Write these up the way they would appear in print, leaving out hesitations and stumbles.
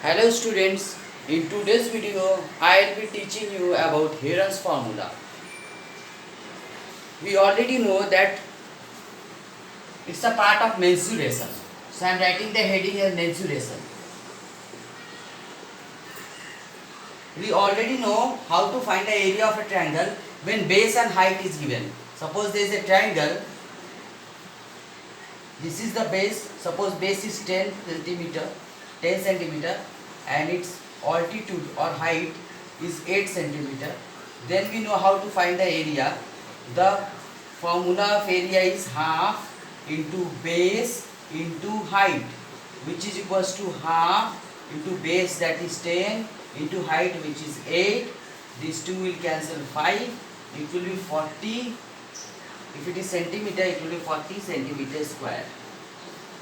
Hello students, in today's video I will be teaching you about Heron's formula. We already know that it's a part of mensuration. So I am writing the heading as mensuration. We already know how to find the area of a triangle when base and height is given. Suppose there is a triangle. This is the base. Suppose base is 10 centimeter and its altitude or height is 8 centimeter. Then we know how to find the area. The formula of area is half into base into height, which is equals to half into base, that is 10, into height, which is 8. These two will cancel 5. It will be 40. If it is centimeter, it will be 40 centimeter square.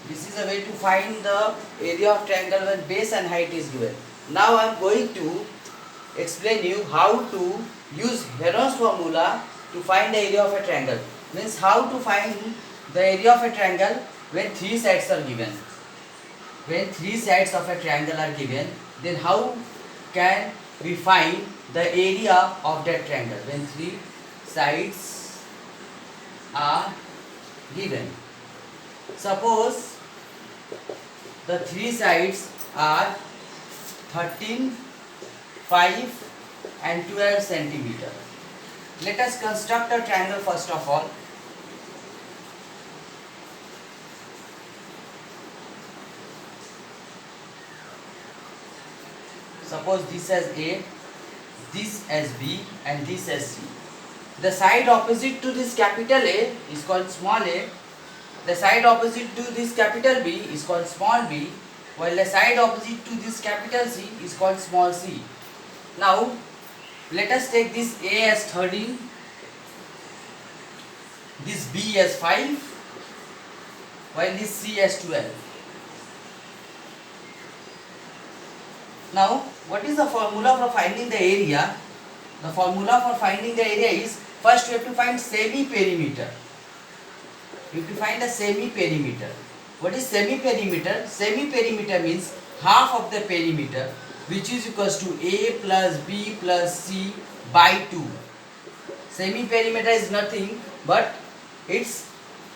This is a way to find the area of triangle when base and height is given. Now I am going to explain you how to use Heron's formula to find the area of a triangle. Means how to find the area of a triangle when three sides are given. When three sides of a triangle are given, then how can we find the area of that triangle when three sides are given? Suppose the three sides are 13, 5 and 12 centimeter. Let us construct a triangle first of all. Suppose this as A, this as B and this as C. The side opposite to this capital A is called small a. The side opposite to this capital B is called small b, while the side opposite to this capital C is called small c. Now, let us take this A as 13, this B as 5, while this C as 12. Now, what is the formula for finding the area? The formula for finding the area is, first we have to find semi-perimeter. We have to find the semi-perimeter. What is semi-perimeter? Semi-perimeter means half of the perimeter, which is equals to A plus B plus C by 2. Semi-perimeter is nothing but its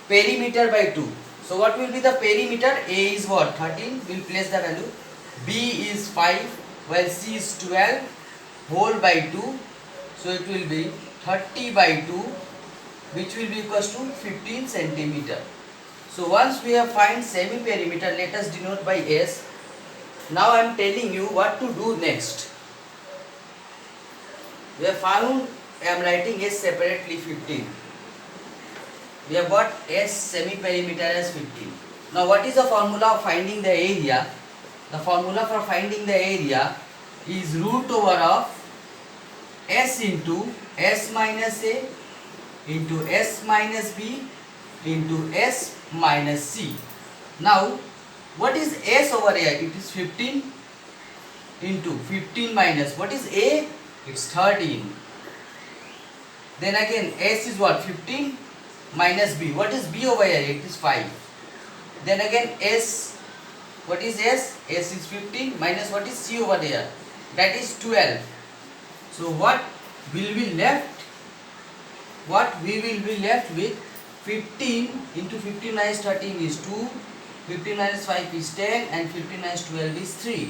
perimeter by 2. So what will be the perimeter? A is what? 13. We will place the value. B is 5 while C is 12 whole by 2. So it will be 30 by 2, which will be equals to 15 centimeter. So once we have find semi-perimeter, let us denote by S. Now I am telling you what to do next. We have found, I am writing S separately 15. We have got S semi-perimeter as 15. Now what is the formula of finding the area? The formula for finding the area is root over of S into S minus A into S minus B into S minus C. Now, what is S over here? It is 15 into 15 minus, what is A? It's 13. Then again S is what? 15 minus B. What is B over here? It is 5. Then again S, what is S? S is 15 minus what is C over there? That is 12. So what will be left? What we will be left with? 15 into 15 minus 13 is 2, 15 minus 5 is 10 and 15 minus 12 is 3.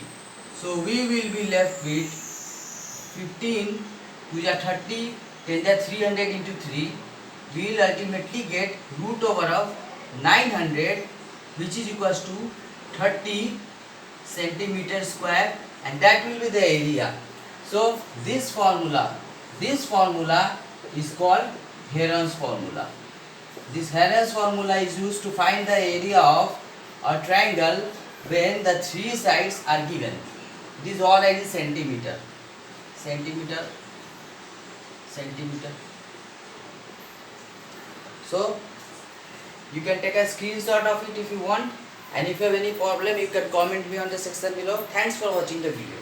So we will be left with 15 to the 30, 10 the 300 into 3. We will ultimately get root over of 900, which is equals to 30 centimeter square, and that will be the area. So this formula is called Heron's formula. This Heron's formula is used to find the area of a triangle when the three sides are given. This all is centimeter. So you can take a screenshot of it if you want, and if you have any problem you can comment me on the section below. Thanks for watching the video.